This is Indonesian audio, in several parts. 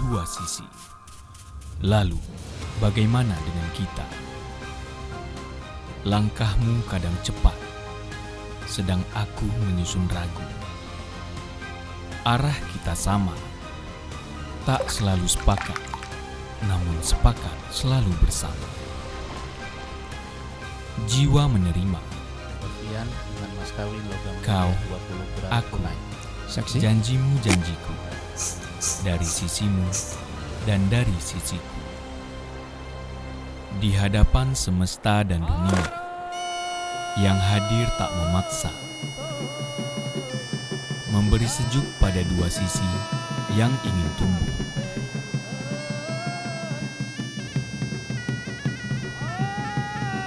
dua sisi. Lalu, bagaimana dengan kita? Langkahmu kadang cepat, sedang aku menyusun ragu. Arah kita sama, tak selalu sepakat, namun sepakat selalu bersama. Jiwa menerima, dengan mas kawin logam kau, 20 gram aku, tunai. Saksi. janjimu janjiku, dari sisimu dan dari sisiku. Di hadapan semesta dan dunia, yang hadir tak memaksa, memberi sejuk pada dua sisi yang ingin tumbuh.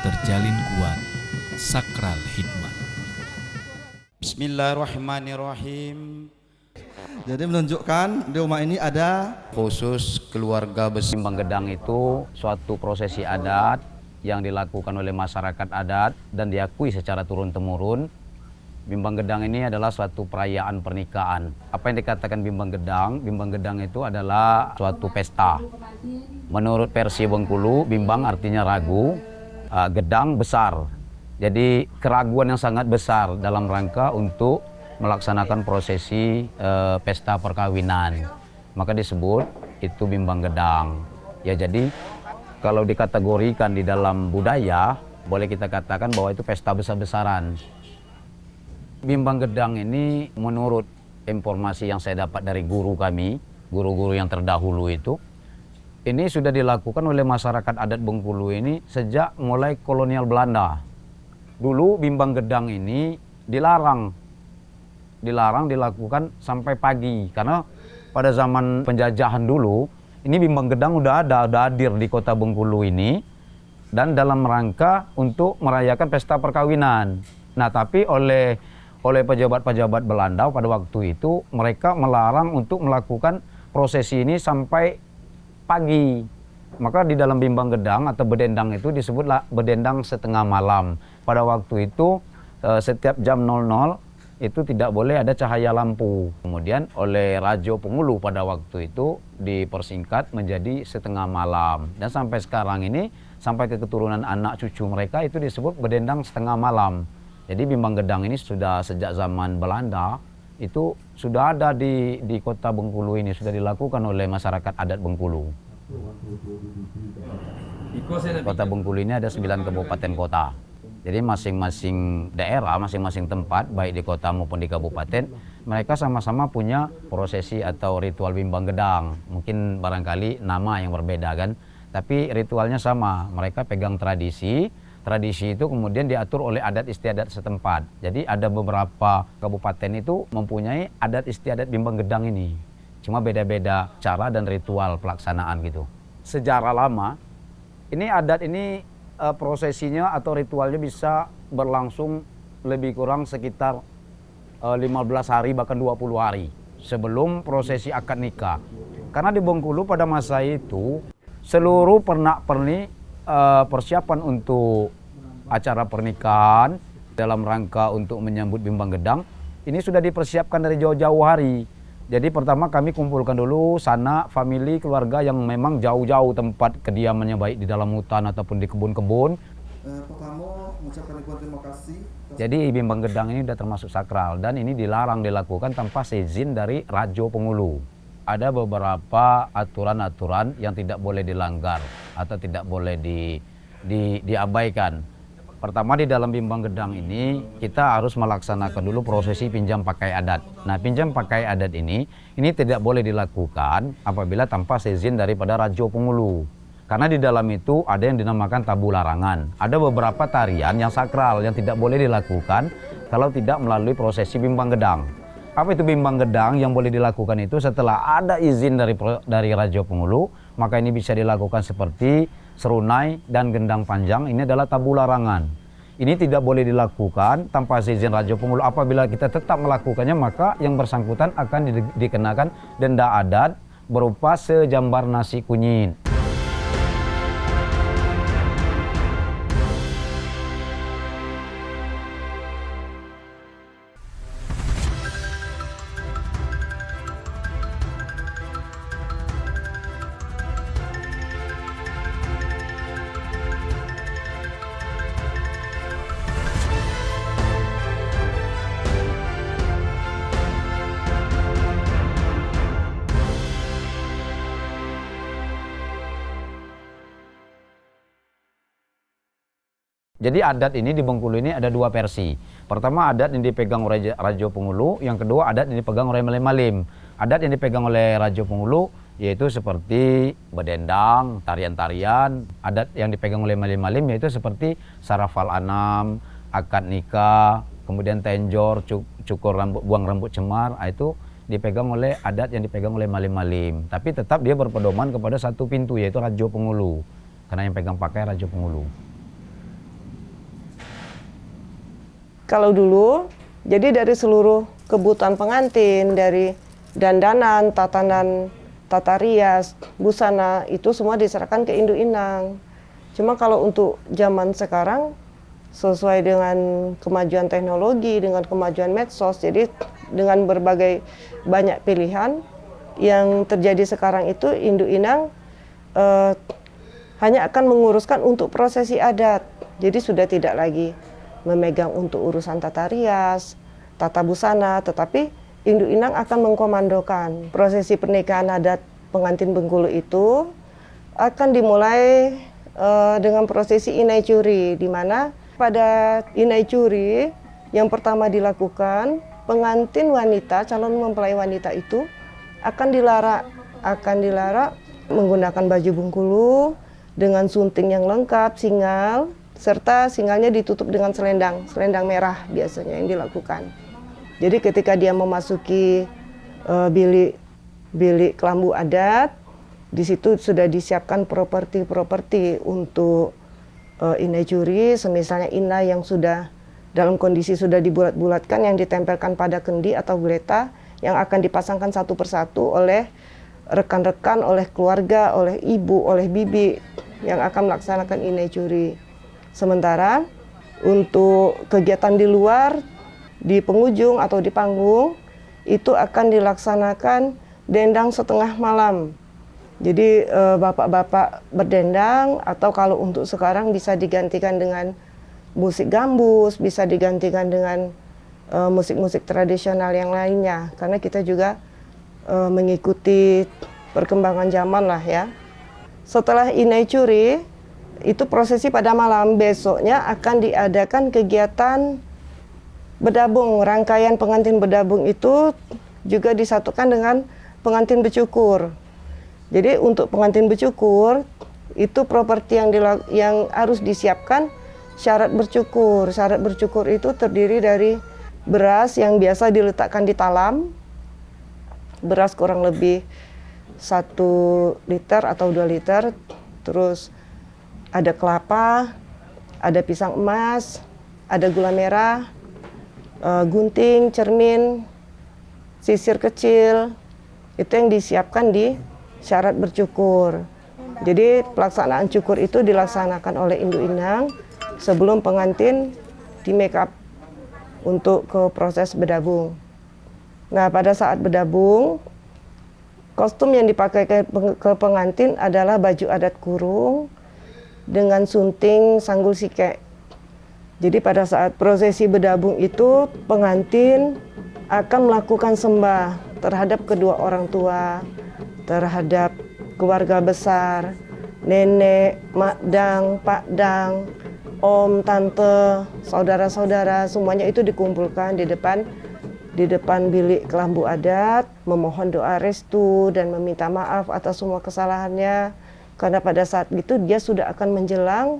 Terjalin kuat, sakral hikmat. Bismillahirrahmanirrahim. Jadi menunjukkan di rumah ini ada Khusus keluarga besar Bimbang Gedang itu suatu prosesi adat yang dilakukan oleh masyarakat adat dan diakui secara turun-temurun. Bimbang Gedang ini adalah suatu perayaan pernikahan. Apa yang dikatakan Bimbang Gedang? Bimbang Gedang itu adalah suatu pesta. Menurut versi Bengkulu, bimbang artinya ragu, gedang besar. Jadi keraguan yang sangat besar dalam rangka untuk melaksanakan prosesi pesta perkawinan. Maka disebut itu bimbang gedang. Ya, jadi kalau dikategorikan di dalam budaya, boleh kita katakan bahwa itu pesta besar-besaran. Bimbang gedang ini menurut informasi yang saya dapat dari guru kami, guru-guru yang terdahulu itu, ini sudah dilakukan oleh masyarakat adat Bengkulu ini sejak mulai kolonial Belanda. Dulu bimbang gedang ini dilarang dilakukan sampai pagi, karena pada zaman penjajahan dulu ini bimbang gedang udah hadir di kota Bengkulu ini dan dalam rangka untuk merayakan pesta perkawinan. Nah, tapi oleh pejabat-pejabat Belanda pada waktu itu mereka melarang untuk melakukan prosesi ini sampai pagi. Maka di dalam bimbang gedang atau bedendang itu disebutlah bedendang setengah malam. Pada waktu itu setiap jam 00 itu tidak boleh ada cahaya lampu. Kemudian oleh Rajo Pengulu pada waktu itu dipersingkat menjadi setengah malam. Dan sampai sekarang ini, sampai ke keturunan anak cucu mereka itu disebut bedendang setengah malam. Jadi bimbang gedang ini sudah sejak zaman Belanda, itu sudah ada di kota Bengkulu ini, sudah dilakukan oleh masyarakat adat Bengkulu. Kota Bengkulu ini ada 9 kabupaten kota. Jadi masing-masing daerah, masing-masing tempat, baik di kota maupun di kabupaten, mereka sama-sama punya prosesi atau ritual bimbang gedang. Mungkin barangkali nama yang berbeda kan, tapi ritualnya sama. Mereka pegang tradisi itu kemudian diatur oleh adat istiadat setempat. Jadi ada beberapa kabupaten itu mempunyai adat istiadat bimbang gedang ini. Cuma beda-beda cara dan ritual pelaksanaan gitu. Sejarah lama, ini adat ini prosesinya atau ritualnya bisa berlangsung lebih kurang sekitar 15 hari bahkan 20 hari sebelum prosesi akad nikah. Karena di Bengkulu pada masa itu seluruh pernak-pernik persiapan untuk acara pernikahan dalam rangka untuk menyambut bimbang gedang ini sudah dipersiapkan dari jauh-jauh hari. Jadi pertama kami kumpulkan dulu sanak, famili, keluarga yang memang jauh-jauh tempat kediamannya, baik di dalam hutan ataupun di kebun-kebun. pertama mengucapkan ribuan terima kasih. Jadi bimbang gedang ini sudah termasuk sakral dan ini dilarang dilakukan tanpa seizin dari Rajo Pengulu. Ada beberapa aturan-aturan yang tidak boleh dilanggar atau tidak boleh diabaikan. Pertama, di dalam bimbang gedang ini kita harus melaksanakan dulu prosesi pinjam pakai adat. Nah, pinjam pakai adat ini tidak boleh dilakukan apabila tanpa seizin daripada Rajo Pengulu. Karena di dalam itu ada yang dinamakan tabu larangan. Ada beberapa tarian yang sakral yang tidak boleh dilakukan kalau tidak melalui prosesi bimbang gedang. Apa itu bimbang gedang yang boleh dilakukan itu setelah ada izin dari Rajo Pengulu, maka ini bisa dilakukan seperti serunai dan gendang panjang. Ini adalah tabu larangan. Ini tidak boleh dilakukan tanpa izin Rajo Pengulu. Apabila kita tetap melakukannya, maka yang bersangkutan akan dikenakan denda adat berupa sejambar nasi kunyit. Jadi adat ini di Bengkulu ini ada dua versi. Pertama adat yang dipegang oleh Rajo Pengulu, yang kedua adat yang dipegang oleh Malim-Malim. Adat yang dipegang oleh Rajo Pengulu yaitu seperti bedendang, tarian-tarian. Adat yang dipegang oleh Malim-Malim yaitu seperti sarafal anam, akad nikah, kemudian tenjor, cukur rambut, buang rambut cemar, itu dipegang oleh adat yang dipegang oleh Malim-Malim. Tapi tetap dia berpedoman kepada satu pintu yaitu Rajo Pengulu. Karena yang pegang pakai Rajo Pengulu. Kalau dulu, jadi dari seluruh kebutuhan pengantin, dari dandanan, tatanan, tata rias, busana, itu semua diserahkan ke induk inang. Cuma kalau untuk zaman sekarang, sesuai dengan kemajuan teknologi, dengan kemajuan medsos, jadi dengan berbagai banyak pilihan, yang terjadi sekarang itu induk inang hanya akan menguruskan untuk prosesi adat. Jadi sudah tidak lagi memegang untuk urusan tata rias, tata busana, tetapi induk inang akan mengkomandokan. Prosesi pernikahan adat pengantin Bengkulu itu akan dimulai dengan prosesi inai curi, di mana pada inai curi yang pertama dilakukan, pengantin wanita, calon mempelai wanita itu akan dilarak menggunakan baju Bengkulu dengan sunting yang lengkap, singal, serta singalnya ditutup dengan selendang merah biasanya yang dilakukan. Jadi ketika dia memasuki bilik kelambu adat, di situ sudah disiapkan properti untuk inai curi, semisalnya inai yang sudah dalam kondisi sudah dibulat-bulatkan, yang ditempelkan pada kendi atau geleta, yang akan dipasangkan satu persatu oleh rekan-rekan, oleh keluarga, oleh ibu, oleh bibi yang akan melaksanakan inai curi. Sementara untuk kegiatan di luar, di penghujung atau di panggung, itu akan dilaksanakan dendang setengah malam. Jadi bapak-bapak berdendang, atau kalau untuk sekarang bisa digantikan dengan musik gambus, bisa digantikan dengan musik-musik tradisional yang lainnya. Karena kita juga mengikuti perkembangan zaman lah ya. Setelah inai curi, itu prosesi pada malam, besoknya akan diadakan kegiatan bedabung. Rangkaian pengantin bedabung itu juga disatukan dengan pengantin becukur. Jadi untuk pengantin becukur, itu properti yang harus disiapkan syarat bercukur. Syarat bercukur itu terdiri dari beras yang biasa diletakkan di talam, beras kurang lebih 1 liter atau 2 liter, terus ada kelapa, ada pisang emas, ada gula merah, gunting, cermin, sisir kecil, itu yang disiapkan di syarat bercukur. Jadi pelaksanaan cukur itu dilaksanakan oleh induk inang sebelum pengantin di make up untuk ke proses bedabung. Nah, pada saat bedabung, kostum yang dipakai ke pengantin adalah baju adat kurung dengan sunting sanggul sike. Jadi pada saat prosesi bedabung itu, pengantin akan melakukan sembah terhadap kedua orang tua, terhadap keluarga besar, nenek, makdang, pakdang, om, tante, saudara-saudara, semuanya itu dikumpulkan di depan bilik kelambu adat, memohon doa restu dan meminta maaf atas semua kesalahannya. Karena pada saat itu dia sudah akan menjelang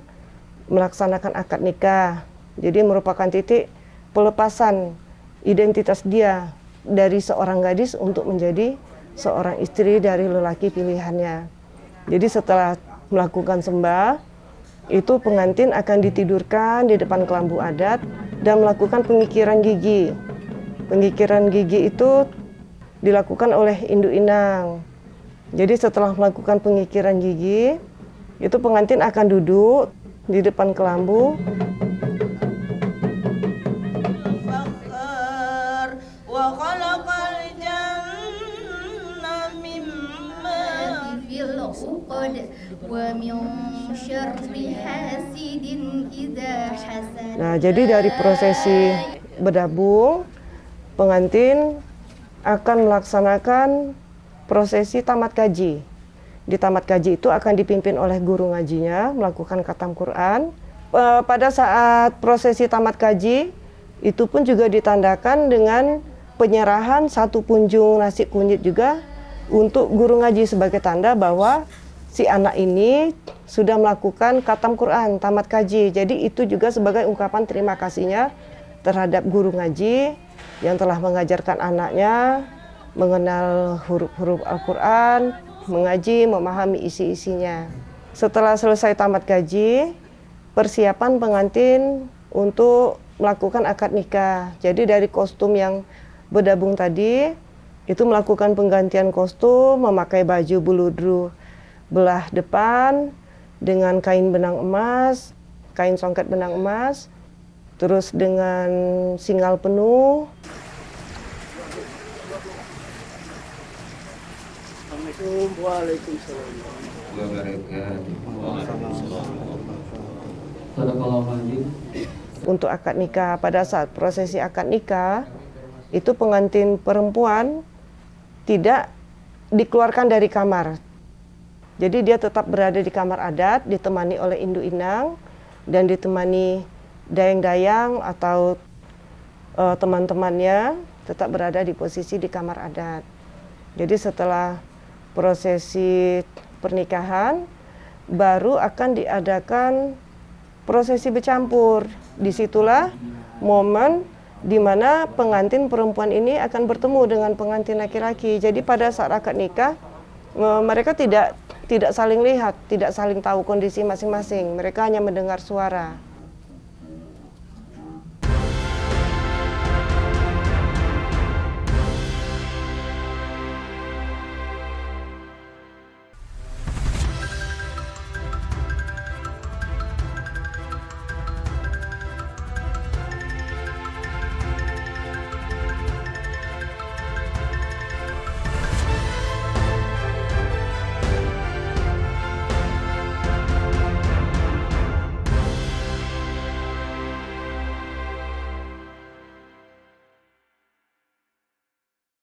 melaksanakan akad nikah. Jadi merupakan titik pelepasan identitas dia dari seorang gadis untuk menjadi seorang istri dari lelaki pilihannya. Jadi setelah melakukan sembah, itu pengantin akan ditidurkan di depan kelambu adat dan melakukan pengikiran gigi. Pengikiran gigi itu dilakukan oleh induk inang. Jadi setelah melakukan pengikiran gigi, itu pengantin akan duduk di depan kelambu. Nah, jadi dari prosesi bedabung, pengantin akan melaksanakan prosesi tamat kaji. Di tamat kaji itu akan dipimpin oleh guru ngajinya, melakukan khatam Quran, pada saat prosesi tamat kaji, itu pun juga ditandakan dengan penyerahan 1 punjung nasi kunyit juga untuk guru ngaji sebagai tanda bahwa si anak ini sudah melakukan khatam Quran, tamat kaji. Jadi itu juga sebagai ungkapan terima kasihnya terhadap guru ngaji yang telah mengajarkan anaknya mengenal huruf-huruf Al-Quran, mengaji, memahami isi-isinya. Setelah selesai tamat kaji, persiapan pengantin untuk melakukan akad nikah. Jadi dari kostum yang berdabung tadi, itu melakukan penggantian kostum, memakai baju buludru belah depan dengan kain benang emas, kain songket benang emas, terus dengan singal penuh. Untuk akad nikah, pada saat prosesi akad nikah, itu pengantin perempuan tidak dikeluarkan dari kamar. Jadi dia tetap berada di kamar adat, ditemani oleh induk inang dan ditemani dayang-dayang atau teman-temannya, tetap berada di posisi di kamar adat. Jadi setelah prosesi pernikahan, baru akan diadakan prosesi bercampur. Disitulah momen di mana pengantin perempuan ini akan bertemu dengan pengantin laki-laki. Jadi pada saat akad nikah, mereka tidak saling lihat, tidak saling tahu kondisi masing-masing. Mereka hanya mendengar suara.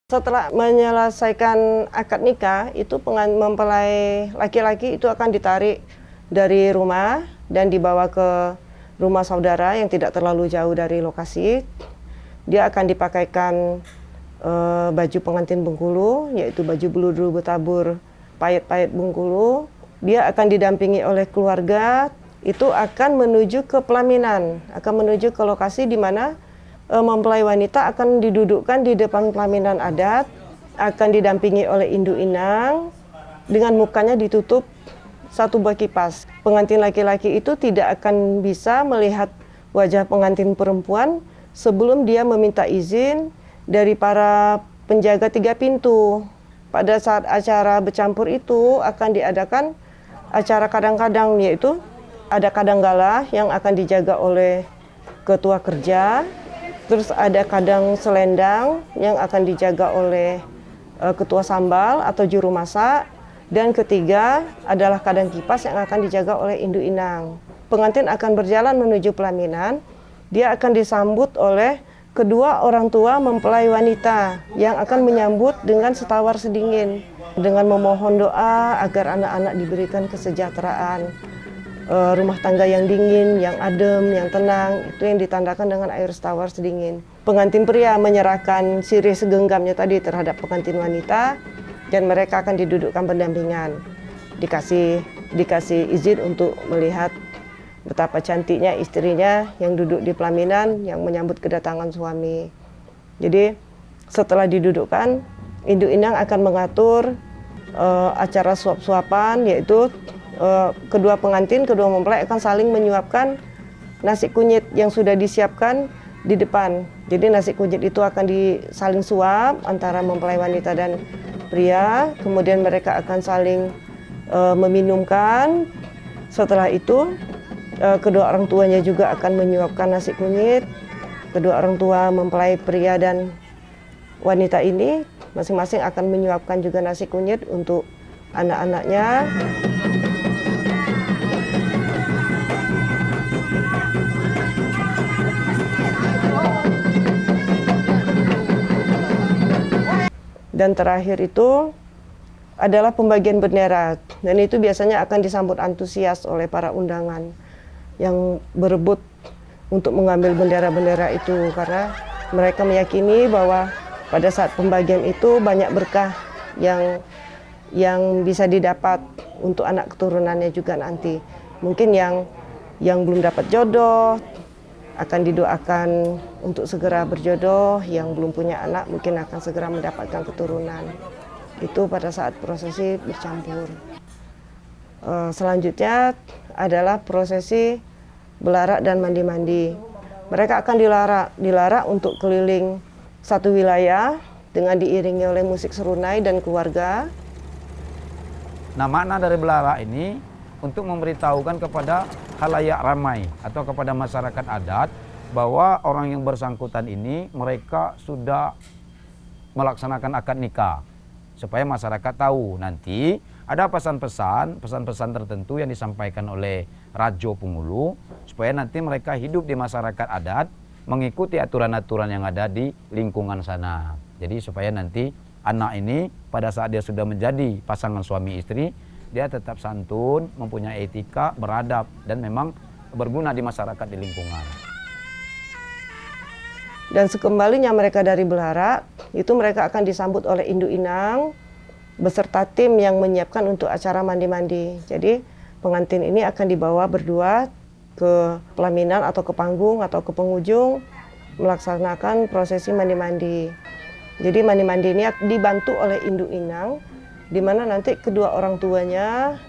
Setelah menyelesaikan akad nikah, itu mempelai laki-laki itu akan ditarik dari rumah dan dibawa ke rumah saudara yang tidak terlalu jauh dari lokasi. Dia akan dipakaikan baju pengantin Bengkulu, yaitu baju buludru bertabur payet-payet Bengkulu. Dia akan didampingi oleh keluarga, itu akan menuju ke pelaminan, akan menuju ke lokasi di mana mempelai wanita akan didudukkan di depan pelaminan adat, akan didampingi oleh induk inang, dengan mukanya ditutup 1 buah kipas. Pengantin laki-laki itu tidak akan bisa melihat wajah pengantin perempuan sebelum dia meminta izin dari para penjaga 3 pintu. Pada saat acara bercampur itu akan diadakan acara kadang-kadang, yaitu ada kadang-gala yang akan dijaga oleh ketua kerja. Terus ada kadang selendang yang akan dijaga oleh ketua sambal atau juru masak. Dan ketiga adalah kadang kipas yang akan dijaga oleh induk inang. Pengantin akan berjalan menuju pelaminan. Dia akan disambut oleh kedua orang tua mempelai wanita yang akan menyambut dengan setawar sedingin. Dengan memohon doa agar anak-anak diberikan kesejahteraan. Rumah tangga yang dingin, yang adem, yang tenang, itu yang ditandakan dengan air setawar sedingin. Pengantin pria menyerahkan sirih segenggamnya tadi terhadap pengantin wanita, dan mereka akan didudukkan pendampingan. Dikasih izin untuk melihat betapa cantiknya istrinya yang duduk di pelaminan, yang menyambut kedatangan suami. Jadi setelah didudukkan, induk inang akan mengatur acara suap-suapan, yaitu kedua pengantin, kedua mempelai akan saling menyuapkan nasi kunyit yang sudah disiapkan di depan. Jadi nasi kunyit itu akan disaling suap antara mempelai wanita dan pria. Kemudian mereka akan saling meminumkan. Setelah itu kedua orang tuanya juga akan menyuapkan nasi kunyit. Kedua orang tua mempelai pria dan wanita ini masing-masing akan menyuapkan juga nasi kunyit untuk anak-anaknya. Dan terakhir itu adalah pembagian bendera, dan itu biasanya akan disambut antusias oleh para undangan. yang berebut untuk mengambil bendera-bendera itu, karena mereka meyakini bahwa pada saat pembagian itu banyak berkah yang bisa didapat untuk anak keturunannya juga nanti. Mungkin yang belum dapat jodoh akan didoakan untuk segera berjodoh, yang belum punya anak mungkin akan segera mendapatkan keturunan. Itu pada saat prosesi bercampur. Selanjutnya adalah prosesi belarak dan mandi-mandi. Mereka akan dilarak untuk keliling satu wilayah dengan diiringi oleh musik serunai dan keluarga. Nah, makna dari belarak ini untuk memberitahukan kepada khalayak ramai atau kepada masyarakat adat bahwa orang yang bersangkutan ini mereka sudah melaksanakan akad nikah, supaya masyarakat tahu nanti ada pesan-pesan tertentu yang disampaikan oleh Rajo Pengulu supaya nanti mereka hidup di masyarakat adat mengikuti aturan-aturan yang ada di lingkungan sana. Jadi supaya nanti anak ini pada saat dia sudah menjadi pasangan suami istri, dia tetap santun, mempunyai etika, beradab, dan memang berguna di masyarakat di lingkungan. Dan sekembalinya mereka dari belarak, itu mereka akan disambut oleh induk inang beserta tim yang menyiapkan untuk acara mandi-mandi. Jadi pengantin ini akan dibawa berdua ke pelaminan atau ke panggung atau ke penghujung melaksanakan prosesi mandi-mandi. Jadi mandi-mandi ini dibantu oleh induk inang, di mana nanti kedua orang tuanya,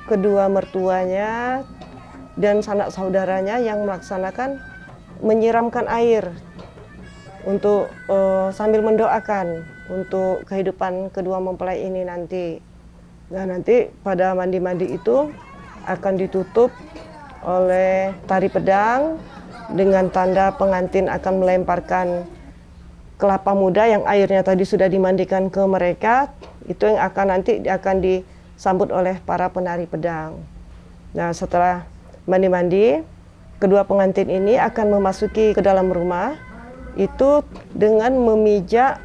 kedua mertuanya, dan sanak saudaranya yang melaksanakan menyiramkan air untuk sambil mendoakan untuk kehidupan kedua mempelai ini nanti. Nah, nanti pada mandi-mandi itu akan ditutup oleh tari pedang dengan tanda pengantin akan melemparkan kelapa muda yang airnya tadi sudah dimandikan ke mereka, itu yang nanti akan disambut oleh para penari pedang. Nah, setelah mandi-mandi, kedua pengantin ini akan memasuki ke dalam rumah itu dengan memijak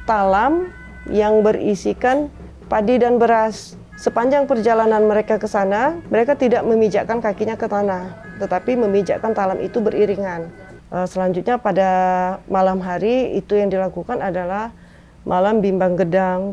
talam yang berisikan padi dan beras. Sepanjang perjalanan mereka ke sana, mereka tidak memijakkan kakinya ke tanah, tetapi memijakkan talam itu beriringan. Selanjutnya pada malam hari itu yang dilakukan adalah malam bimbang gedang.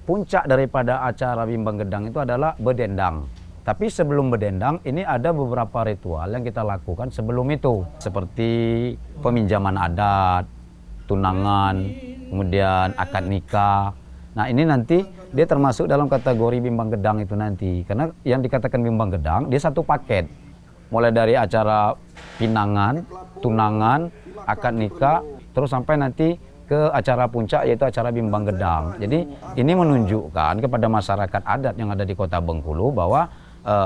Puncak daripada acara bimbang gedang itu adalah bedendang. Tapi sebelum bedendang, ini ada beberapa ritual yang kita lakukan sebelum itu. Seperti peminjaman adat, tunangan, kemudian akad nikah. Nah, ini nanti dia termasuk dalam kategori bimbang gedang itu nanti. Karena yang dikatakan bimbang gedang, dia satu paket. Mulai dari acara pinangan, tunangan, akad nikah, terus sampai nanti ke acara puncak yaitu acara bimbang gedang. Jadi ini menunjukkan kepada masyarakat adat yang ada di Kota Bengkulu bahwa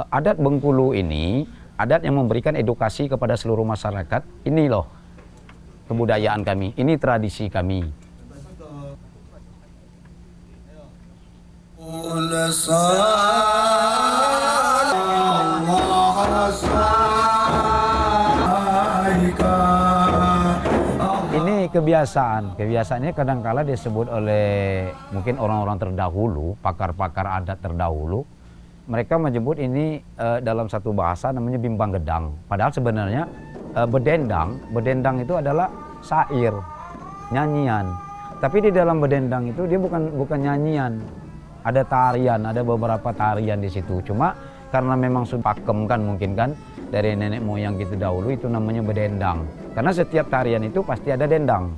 adat Bengkulu ini adat yang memberikan edukasi kepada seluruh masyarakat. Ini loh kebudayaan kami, ini tradisi kami. Kebiasaannya kadangkala disebut oleh mungkin orang-orang terdahulu, pakar-pakar adat terdahulu, mereka menyebut ini dalam satu bahasa namanya bimbang gedang. Padahal sebenarnya bedendang itu adalah syair, nyanyian. Tapi di dalam bedendang itu dia bukan nyanyian, ada tarian, ada beberapa tarian di situ. Cuma karena memang sudah pakem kan mungkin kan dari nenek moyang gitu dahulu itu namanya bedendang. Karena setiap tarian itu pasti ada dendang.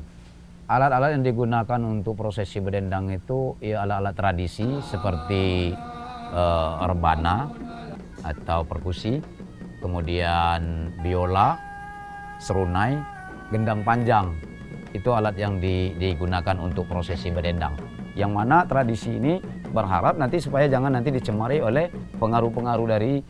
Alat-alat yang digunakan untuk prosesi bedendang itu ya alat-alat tradisi seperti rebana atau perkusi, kemudian biola, serunai, gendang panjang. Itu alat yang digunakan untuk prosesi bedendang. Yang mana tradisi ini berharap nanti supaya jangan nanti dicemari oleh pengaruh-pengaruh dari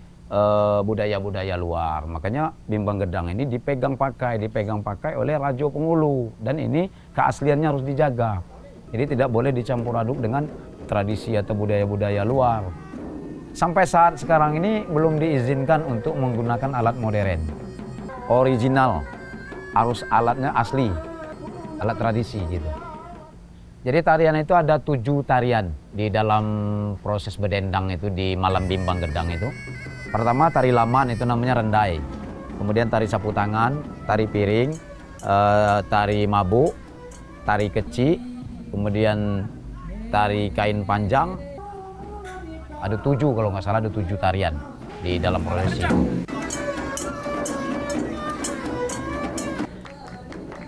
budaya-budaya luar. Makanya bimbang gedang ini dipegang pakai oleh Rajo Pengulu, dan ini keasliannya harus dijaga. Jadi tidak boleh dicampur aduk dengan tradisi atau budaya-budaya luar. Sampai saat sekarang ini belum diizinkan untuk menggunakan alat modern. Original, harus alatnya asli, alat tradisi gitu. Jadi tarian itu ada 7 tarian di dalam proses bedendang itu di malam bimbang gedang itu. Pertama tari laman itu namanya rendai, kemudian tari sapu tangan, tari piring, tari mabuk, tari keci, kemudian tari kain panjang. Ada 7 kalau nggak salah, ada 7 tarian di dalam prosesi.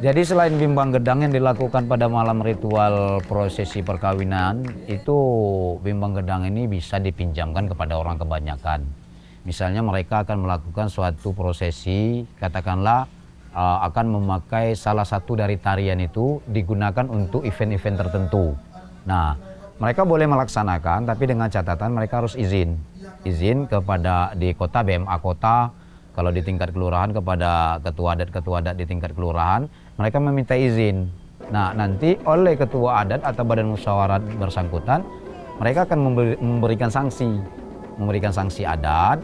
Jadi selain bimbang gedang yang dilakukan pada malam ritual prosesi perkawinan, itu bimbang gedang ini bisa dipinjamkan kepada orang kebanyakan. Misalnya mereka akan melakukan suatu prosesi, katakanlah akan memakai salah satu dari tarian itu digunakan untuk event-event tertentu. Nah, mereka boleh melaksanakan, tapi dengan catatan mereka harus izin kepada di kota, BMA kota, kalau di tingkat kelurahan kepada ketua adat di tingkat kelurahan, mereka meminta izin. Nah, nanti oleh ketua adat atau badan musyawarah bersangkutan, mereka akan memberikan sanksi adat.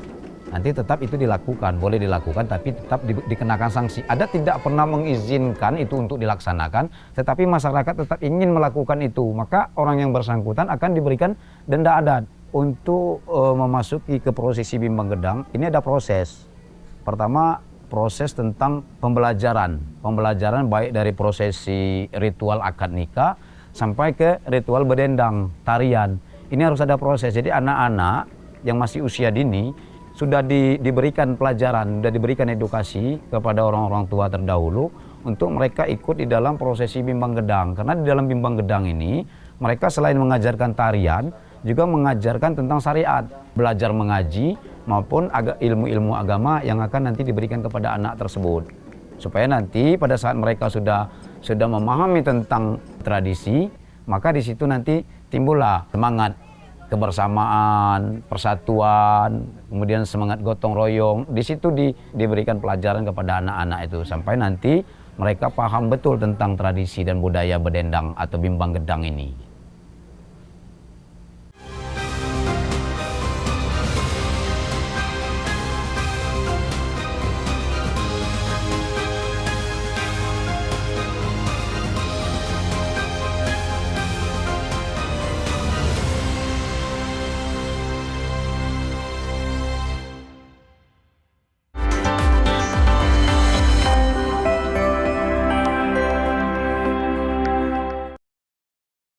Nanti tetap itu dilakukan, boleh dilakukan, tapi tetap dikenakan sanksi. Adat tidak pernah mengizinkan itu untuk dilaksanakan, tetapi masyarakat tetap ingin melakukan itu, maka orang yang bersangkutan akan diberikan denda adat. Untuk memasuki ke prosesi bimbang gedang, ini ada proses. Pertama, proses tentang pembelajaran baik dari prosesi ritual akad nikah sampai ke ritual bedendang, tarian. Ini harus ada proses. Jadi anak-anak yang masih usia dini sudah diberikan pelajaran, sudah diberikan edukasi kepada orang-orang tua terdahulu untuk mereka ikut di dalam prosesi bimbang gedang. Karena di dalam bimbang gedang ini mereka selain mengajarkan tarian, juga mengajarkan tentang syariat, belajar mengaji maupun ilmu-ilmu agama yang akan nanti diberikan kepada anak tersebut. Supaya nanti pada saat mereka sudah memahami tentang tradisi, maka di situ nanti timbullah semangat kebersamaan, persatuan, kemudian semangat gotong royong. Di situ diberikan pelajaran kepada anak-anak itu sampai nanti mereka paham betul tentang tradisi dan budaya bedendang atau bimbang gedang ini.